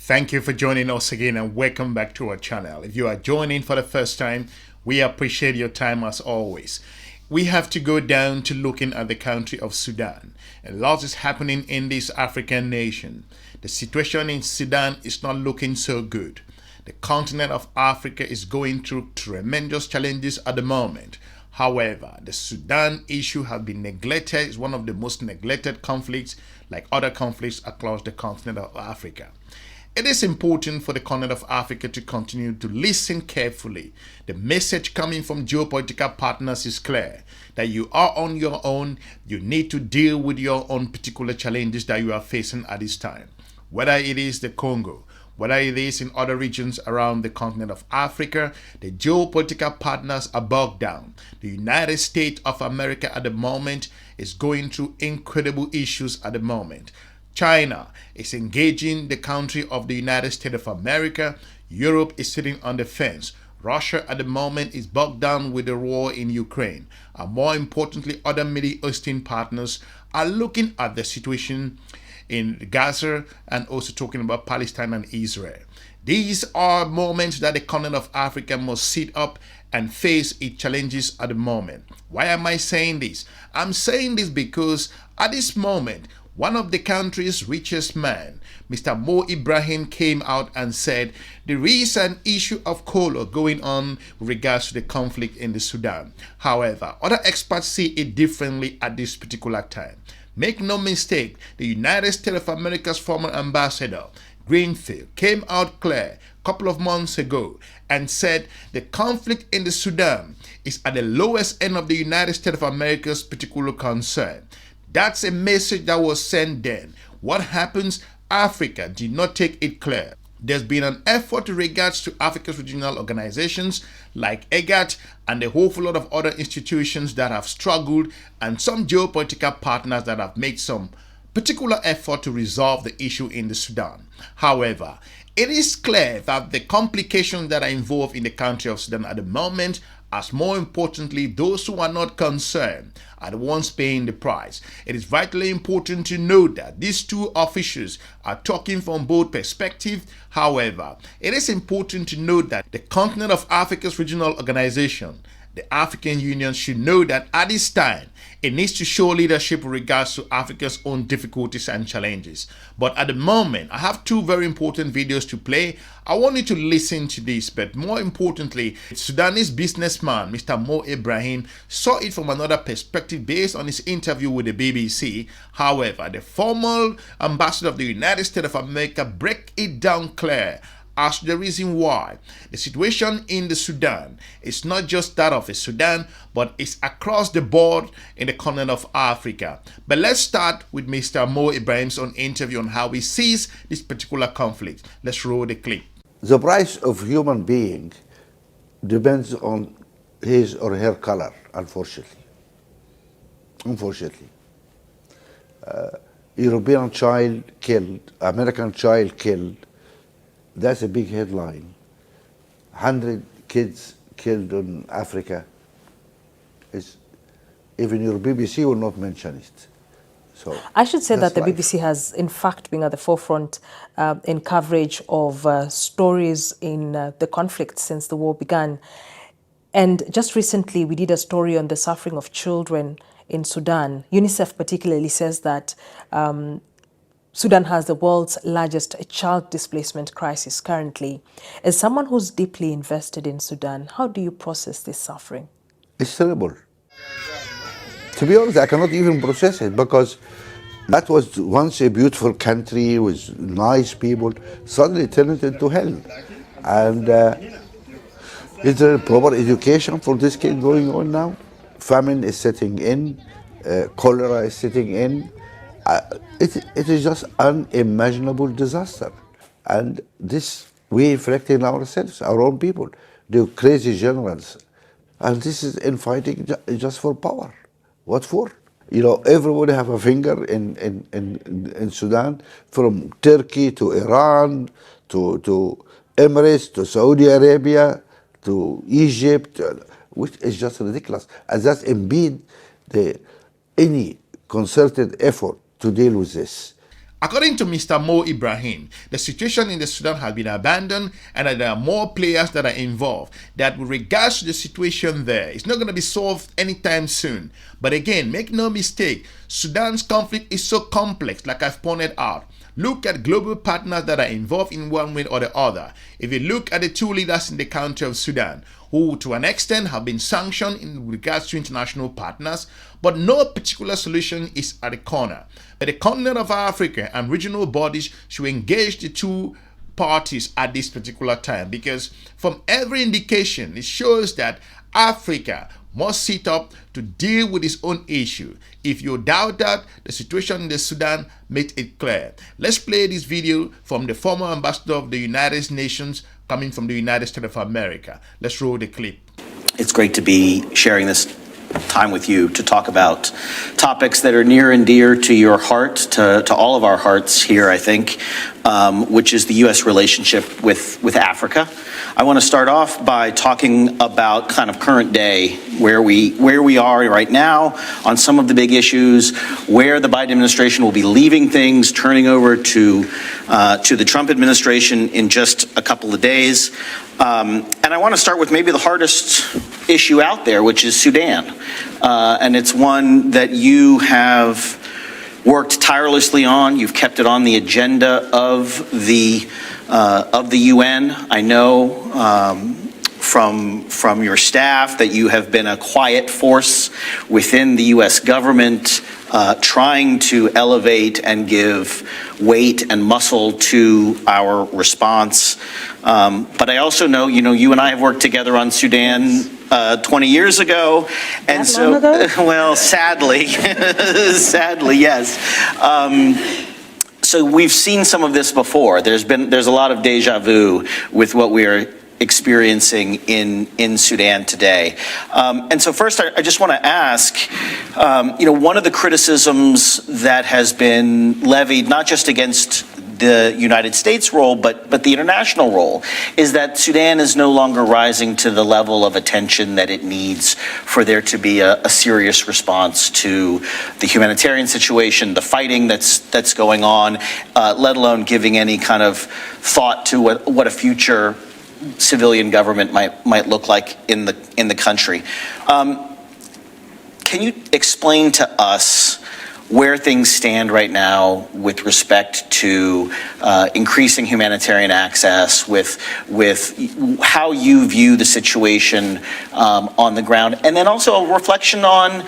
Thank you for joining us again and welcome back to our channel. If you are joining for the first time, we appreciate your time as always. We have to go down to looking at the country of Sudan. A lot is happening in this African nation. The situation in Sudan is not looking so good. The continent of Africa is going through tremendous challenges at the moment. However, the Sudan issue has been neglected. It's one of the most neglected conflicts, like other conflicts across the continent of Africa. It is important for the continent of Africa to continue to listen carefully. The message coming from geopolitical partners is clear, that you are on your own. You need to deal with your own particular challenges that you are facing at this time. Whether it is the Congo, whether it is in other regions around the continent of Africa, the geopolitical partners are bogged down. The United States of America at the moment is going through incredible issues at the moment. China is engaging the country of the United States of America. Europe is sitting on the fence. Russia at the moment is bogged down with the war in Ukraine. And more importantly, other Middle Eastern partners are looking at the situation in Gaza and also talking about Palestine and Israel. These are moments that the continent of Africa must sit up and face its challenges at the moment. Why am I saying this? I'm saying this because at this moment, one of the country's richest men, Mr. Mo Ibrahim, came out and said there is an issue of color going on with regards to the conflict in the Sudan. However, other experts see it differently at this particular time. Make no mistake, the United States of America's former ambassador, Greenfield, came out clear a couple of months ago and said the conflict in the Sudan is at the lowest end of the United States of America's particular concern. That's a message that was sent then. What happens? Africa did not take it clear. There's been an effort in regards to Africa's regional organizations like EGAD and a whole lot of other institutions that have struggled, and some geopolitical partners that have made some particular effort to resolve the issue in the Sudan. However, it is clear that the complications that are involved in the country of Sudan at the moment, as more importantly, those who are not concerned are the ones paying the price. It is vitally important to note that these two officials are talking from both perspectives. However, it is important to note that the continent of Africa's regional organization, the African Union, should know that at this time, it needs to show leadership with regards to Africa's own difficulties and challenges. But at the moment, I have two very important videos to play. I want you to listen to this, but more importantly, Sudanese businessman, Mr. Mo Ibrahim, saw it from another perspective based on his interview with the BBC. However, the former ambassador of the United States of America break it down clear as the reason why the situation in the Sudan is not just that of the Sudan, but it's across the board in the continent of Africa. But let's start with Mr. Mo Ibrahim's own interview on how he sees this particular conflict. Let's roll the clip. The price of human being depends on his or her color, unfortunately. European child killed, American child killed. That's a big headline. 100 kids killed in Africa. Even your BBC will not mention it. So I should say that the life. BBC has, in fact, been at the forefront in coverage of stories in the conflict since the war began. And just recently, we did a story on the suffering of children in Sudan. UNICEF particularly says that Sudan has the world's largest child displacement crisis currently. As someone who's deeply invested in Sudan, how do you process this suffering? It's terrible. To be honest, I cannot even process it because that was once a beautiful country with nice people, suddenly turned into hell. And is there proper education for this kid going on now? Famine is setting in, cholera is setting in. It is just unimaginable disaster. And this, we reflect in ourselves, our own people, the crazy generals. And this is infighting just for power. What for? You know, everybody have a finger in Sudan, from Turkey to Iran, to Emirates, to Saudi Arabia, to Egypt, which is just ridiculous. And that impede any concerted effort to deal with this. According to Mr. Mo Ibrahim, the situation in the Sudan has been abandoned and that there are more players that are involved. That with regards to the situation there, it's not going to be solved anytime soon. But again, make no mistake, Sudan's conflict is so complex, like I've pointed out. Look at global partners that are involved in one way or the other. If you look at the two leaders in the country of Sudan, who to an extent have been sanctioned in regards to international partners, but no particular solution is at the corner. But the continent of Africa and regional bodies should engage the two parties at this particular time, because from every indication, it shows that Africa must sit up to deal with its own issue. If you doubt that, the situation in the Sudan makes it clear. Let's play this video from the former ambassador of the United Nations coming from the United States of America. Let's roll the clip. It's great to be sharing this time with you to talk about topics that are near and dear to your heart, to all of our hearts here, I think, which is the U.S. relationship with Africa. I want to start off by talking about kind of current day, where we are right now on some of the big issues, where the Biden administration will be leaving things, turning over to the Trump administration in just a couple of days. And I want to start with maybe the hardest issue out there, which is Sudan. And it's one that you have worked tirelessly on. You've kept it on the agenda of the UN. I know from your staff that you have been a quiet force within the U.S. government, trying to elevate and give weight and muscle to our response. But I also know, you and I have worked together on Sudan 20 years ago, and so, well, sadly, sadly, yes. So we've seen some of this before. There's a lot of deja vu with what we are experiencing in Sudan today. And so first, I just want to ask, one of the criticisms that has been levied, not just against the United States role, but the international role, is that Sudan is no longer rising to the level of attention that it needs for there to be a serious response to the humanitarian situation, the fighting that's going on, let alone giving any kind of thought to what a future civilian government might look like in the country. Can you explain to us where things stand right now with respect to increasing humanitarian access, with how you view the situation on the ground, and then also a reflection on,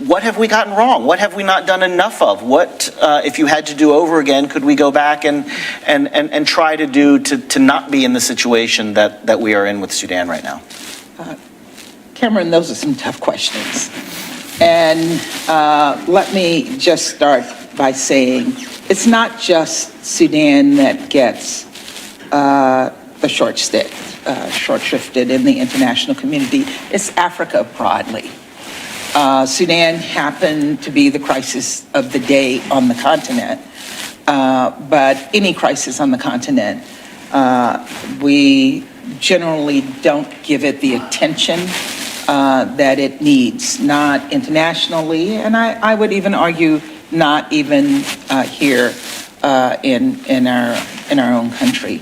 what have we gotten wrong? What have we not done enough of? What, if you had to do over again, could we go back and try to do to not be in the situation that we are in with Sudan right now? Cameron, those are some tough questions. And let me just start by saying it's not just Sudan that gets the short stick, short-shrifted in the international community. It's Africa broadly. Sudan happened to be the crisis of the day on the continent, but any crisis on the continent, we generally don't give it the attention that it needs, not internationally, and I would even argue not even here in our own country.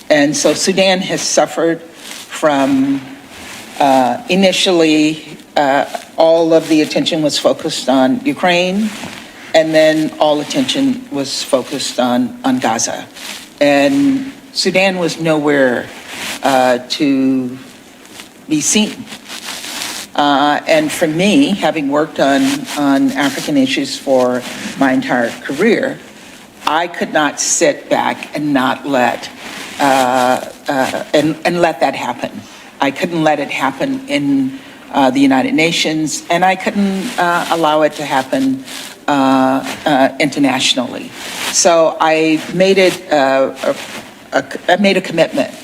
And so Sudan has suffered from initially all of the attention was focused on Ukraine, and then all attention was focused on Gaza. And Sudan was nowhere to be seen. And for me, having worked on African issues for my entire career, I could not sit back and not let let that happen. I couldn't let it happen in the United Nations, and I couldn't allow it to happen internationally. So I made a commitment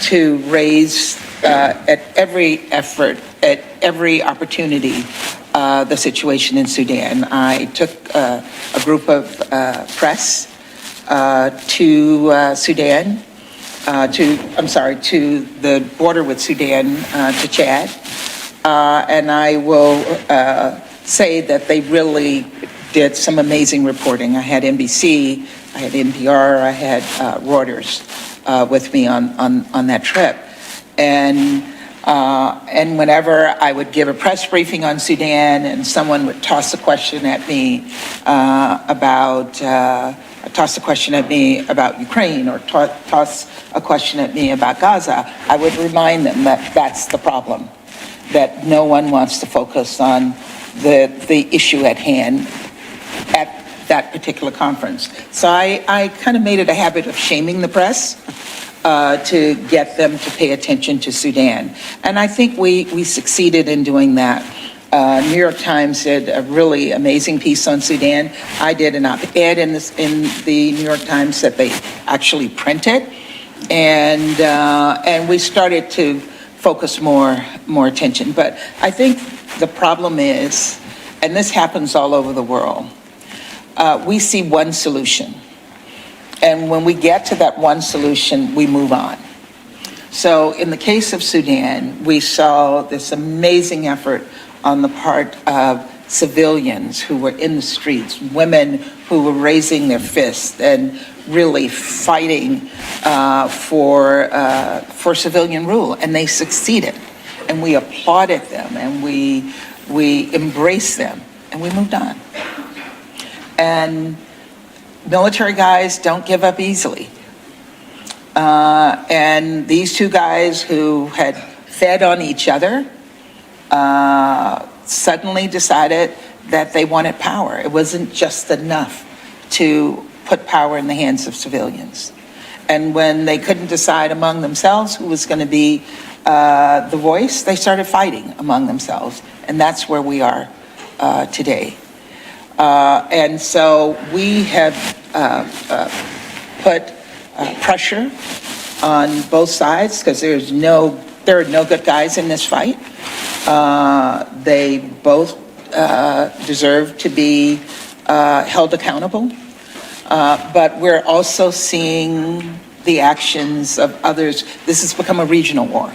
to raise at every effort, at every opportunity, the situation in Sudan. I took a group of press to Sudan, to the border with Sudan, to Chad, and I will say that they really did some amazing reporting. I had NBC, I had NPR, I had Reuters with me on that trip. And whenever I would give a press briefing on Sudan and someone would toss a question at me about Ukraine or toss a question at me about Gaza, I would remind them that that's the problem, that no one wants to focus on the issue at hand at that particular conference. So I kind of made it a habit of shaming the press to get them to pay attention to Sudan. And I think we succeeded in doing that. New York Times did a really amazing piece on Sudan. I did an op-ed in the New York Times that they actually printed. And we started to focus more attention. But I think the problem is, and this happens all over the world, we see one solution. And when we get to that one solution, we move on. So in the case of Sudan, we saw this amazing effort on the part of civilians who were in the streets, women who were raising their fists and really fighting for civilian rule, and they succeeded. And we applauded them, and we embraced them, and we moved on. And military guys don't give up easily. And these two guys who had fed on each other suddenly decided that they wanted power. It wasn't just enough to put power in the hands of civilians. And when they couldn't decide among themselves who was going to be the voice, they started fighting among themselves. And that's where we are today. And so we have put pressure on both sides, because there are no good guys in this fight. They both deserve to be held accountable. But we're also seeing the actions of others. This has become a regional war.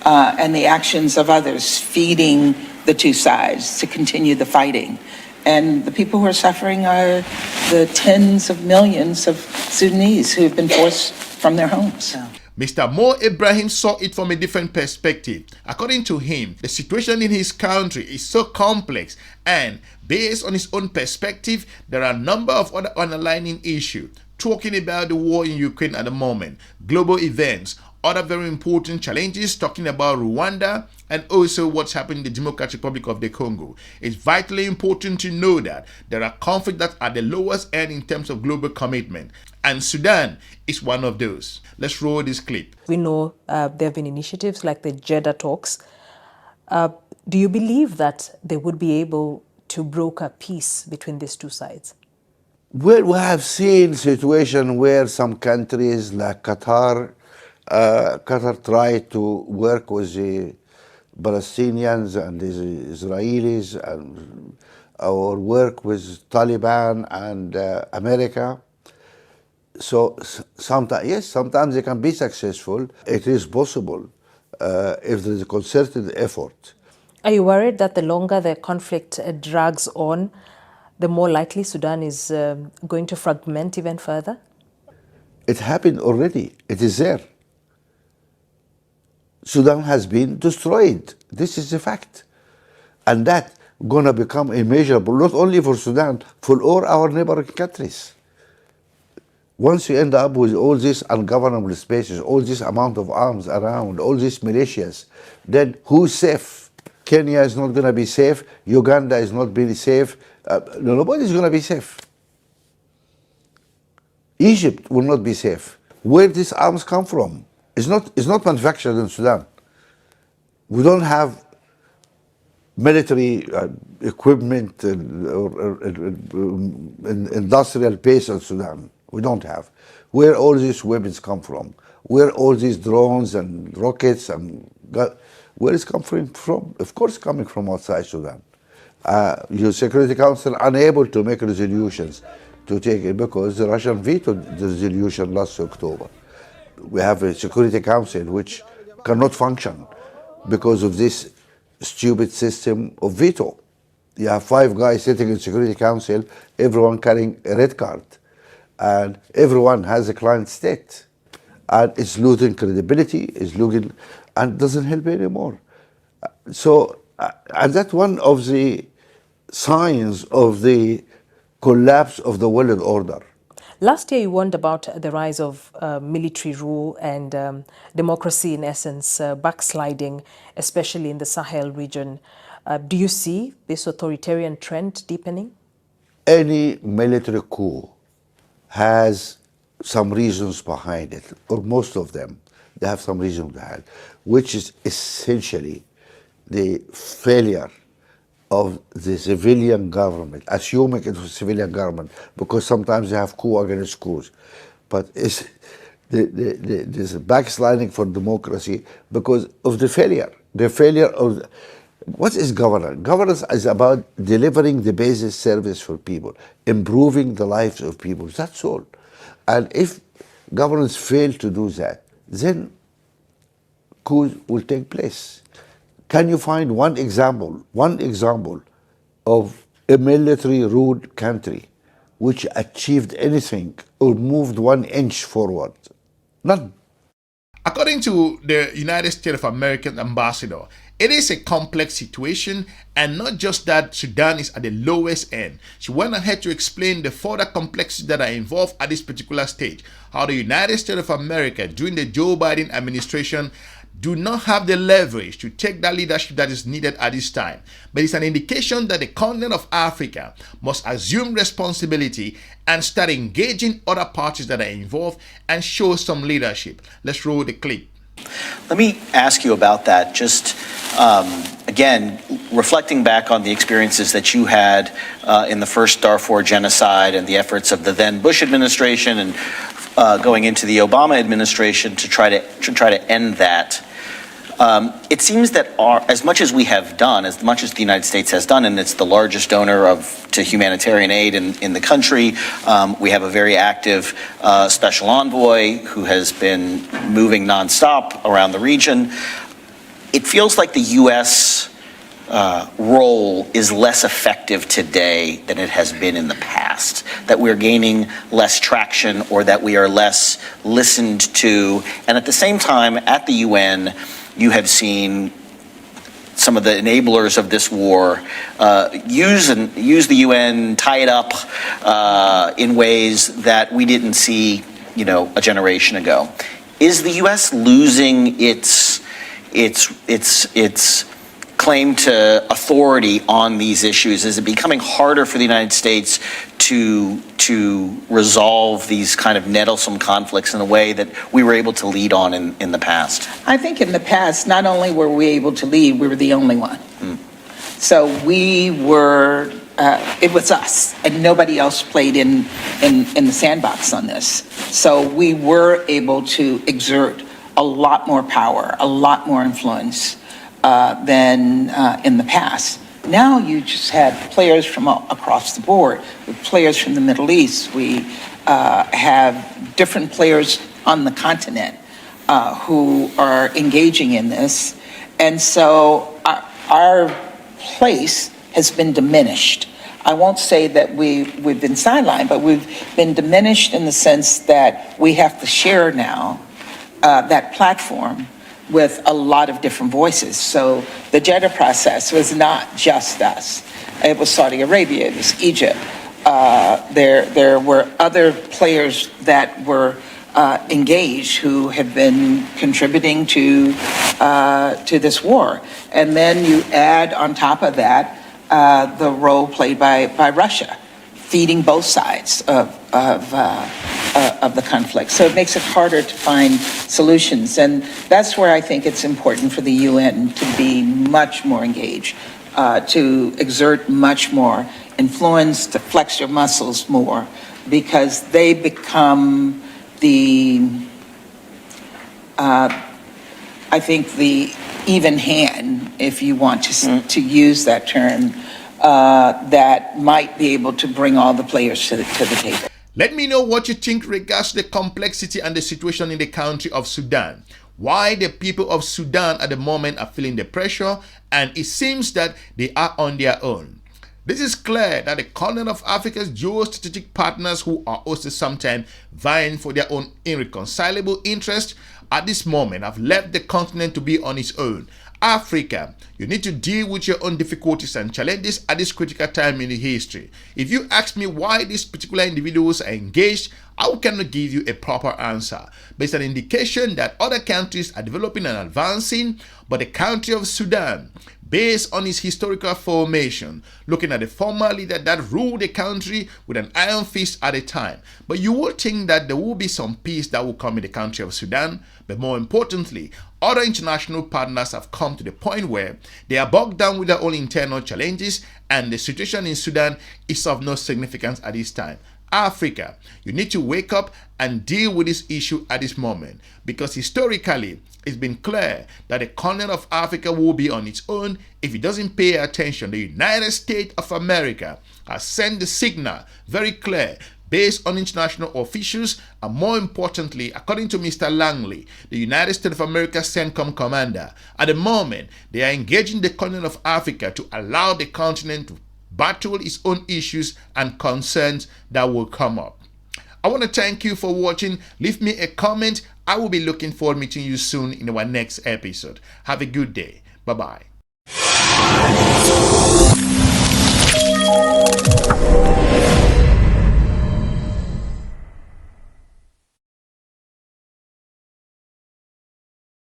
And the actions of others feeding the two sides to continue the fighting. And the people who are suffering are the tens of millions of Sudanese who have been forced from their homes. Mr. Mo Ibrahim saw it from a different perspective. According to him, the situation in his country is so complex, and based on his own perspective, there are a number of other underlying issues. Talking about the war in Ukraine at the moment, global events, other very important challenges, talking about Rwanda, and also what's happening in the Democratic Republic of the Congo. It's vitally important to know that there are conflicts that are the lowest end in terms of global commitment, and Sudan is one of those. Let's roll this clip. We know there have been initiatives like the Jeddah talks. Do you believe that they would be able to broker peace between these two sides? Well, we have seen situation where some countries like Qatar tried to work with the Palestinians and the Israelis, and or work with Taliban and America. So sometimes, yes, sometimes they can be successful. It is possible if there is a concerted effort. Are you worried that the longer the conflict drags on, the more likely Sudan is going to fragment even further? It happened already. It is there. Sudan has been destroyed. This is a fact. And that going to become immeasurable, not only for Sudan, for all our neighboring countries. Once you end up with all these ungovernable spaces, all this amount of arms around, all these militias, then who's safe? Kenya is not going to be safe. Uganda is not being safe. Nobody is going to be safe. Egypt will not be safe. Where these arms come from? It's not manufactured in Sudan. We don't have military equipment or industrial base in Sudan. We don't have. Where all these weapons come from? Where all these drones and rockets and where is coming from? Of course, coming from outside Sudan. Your Security Council unable to make resolutions to take it because the Russian vetoed the resolution last October. We have a Security Council which cannot function because of this stupid system of veto. You have 5 guys sitting in Security Council, everyone carrying a red card. And everyone has a client state. And it's losing credibility, it's losing, and doesn't help anymore. So, and that's one of the signs of the collapse of the world order. Last year, you warned about the rise of military rule and democracy, in essence, backsliding, especially in the Sahel region. Do you see this authoritarian trend deepening? Any military coup has some reasons behind it, or most of them, they have some reason behind it, which is essentially the failure of the civilian government, assuming it was civilian government, because sometimes they have coup against coups. But it's this backsliding for democracy because of the failure. The failure of, what is governance? Governance is about delivering the basic service for people, improving the lives of people, that's all. And if governments fail to do that, then coups will take place. Can you find one example of a military-ruled country which achieved anything or moved 1 inch forward? None. According to the United States of America ambassador, it is a complex situation, and not just that Sudan is at the lowest end. She went ahead to explain the further complexities that are involved at this particular stage. How the United States of America during the Joe Biden administration do not have the leverage to take that leadership that is needed at this time. But it's an indication that the continent of Africa must assume responsibility and start engaging other parties that are involved and show some leadership. Let's roll the clip. Let me ask you about that. Just again, reflecting back on the experiences that you had in the first Darfur genocide and the efforts of the then Bush administration and going into the Obama administration to try to end that. It seems that as much as we have done, as much as the United States has done, and it's the largest donor to humanitarian aid in the country, we have a very active special envoy who has been moving nonstop around the region. It feels like the U.S. Role is less effective today than it has been in the past, that we're gaining less traction or that we are less listened to. And at the same time, at the UN, you have seen some of the enablers of this war use the UN, tie it up in ways that we didn't see, a generation ago. Is the U.S. losing its claim to authority on these issues? Is it becoming harder for the United States to resolve these kind of nettlesome conflicts in a way that we were able to lead on in the past? I think in the past, not only were we able to lead, we were the only one. So we were, it was us, and nobody else played in the sandbox on this. So we were able to exert a lot more power, a lot more influence than in the past. Now you just had players from across the board, with players from the Middle East. We have different players on the continent who are engaging in this. And so our place has been diminished. I won't say that we've been sidelined, but we've been diminished in the sense that we have to share now that platform with a lot of different voices. So the Jeddah process was not just us. It was Saudi Arabia, it was Egypt. There were other players that were engaged who had been contributing to this war. And then you add on top of that the role played by Russia, feeding both sides of the conflict. So it makes it harder to find solutions. And that's where I think it's important for the UN to be much more engaged, to exert much more influence, to flex your muscles more, because they become I think the even hand, if you want to use that term, that might be able to bring all the players to the table. Let me know what you think regards the complexity and the situation in the country of Sudan. Why the people of Sudan at the moment are feeling the pressure, and it seems that they are on their own. This is clear that the continent of Africa's geostrategic partners, who are also sometimes vying for their own irreconcilable interests, at this moment have left the continent to be on its own. Africa, you need to deal with your own difficulties and challenges at this critical time in the history. If you ask me why these particular individuals are engaged, I cannot give you a proper answer. But it's an indication that other countries are developing and advancing, but the country of Sudan, based on its historical formation, looking at the former leader that ruled the country with an iron fist at a time. But you will think that there will be some peace that will come in the country of Sudan. But more importantly, other international partners have come to the point where they are bogged down with their own internal challenges, and the situation in Sudan is of no significance at this time. Africa, you need to wake up and deal with this issue at this moment, because historically it's been clear that the continent of Africa will be on its own if it doesn't pay attention. The United States of America has sent the signal very clear based on international officials, and more importantly, according to Mr. Langley, the United States of America CENTCOM commander. At the moment, they are engaging the continent of Africa to allow the continent to battle its own issues and concerns that will come up. I want to thank you for watching. Leave me a comment. I will be looking forward to meeting you soon in our next episode. Have a good day. Bye-bye.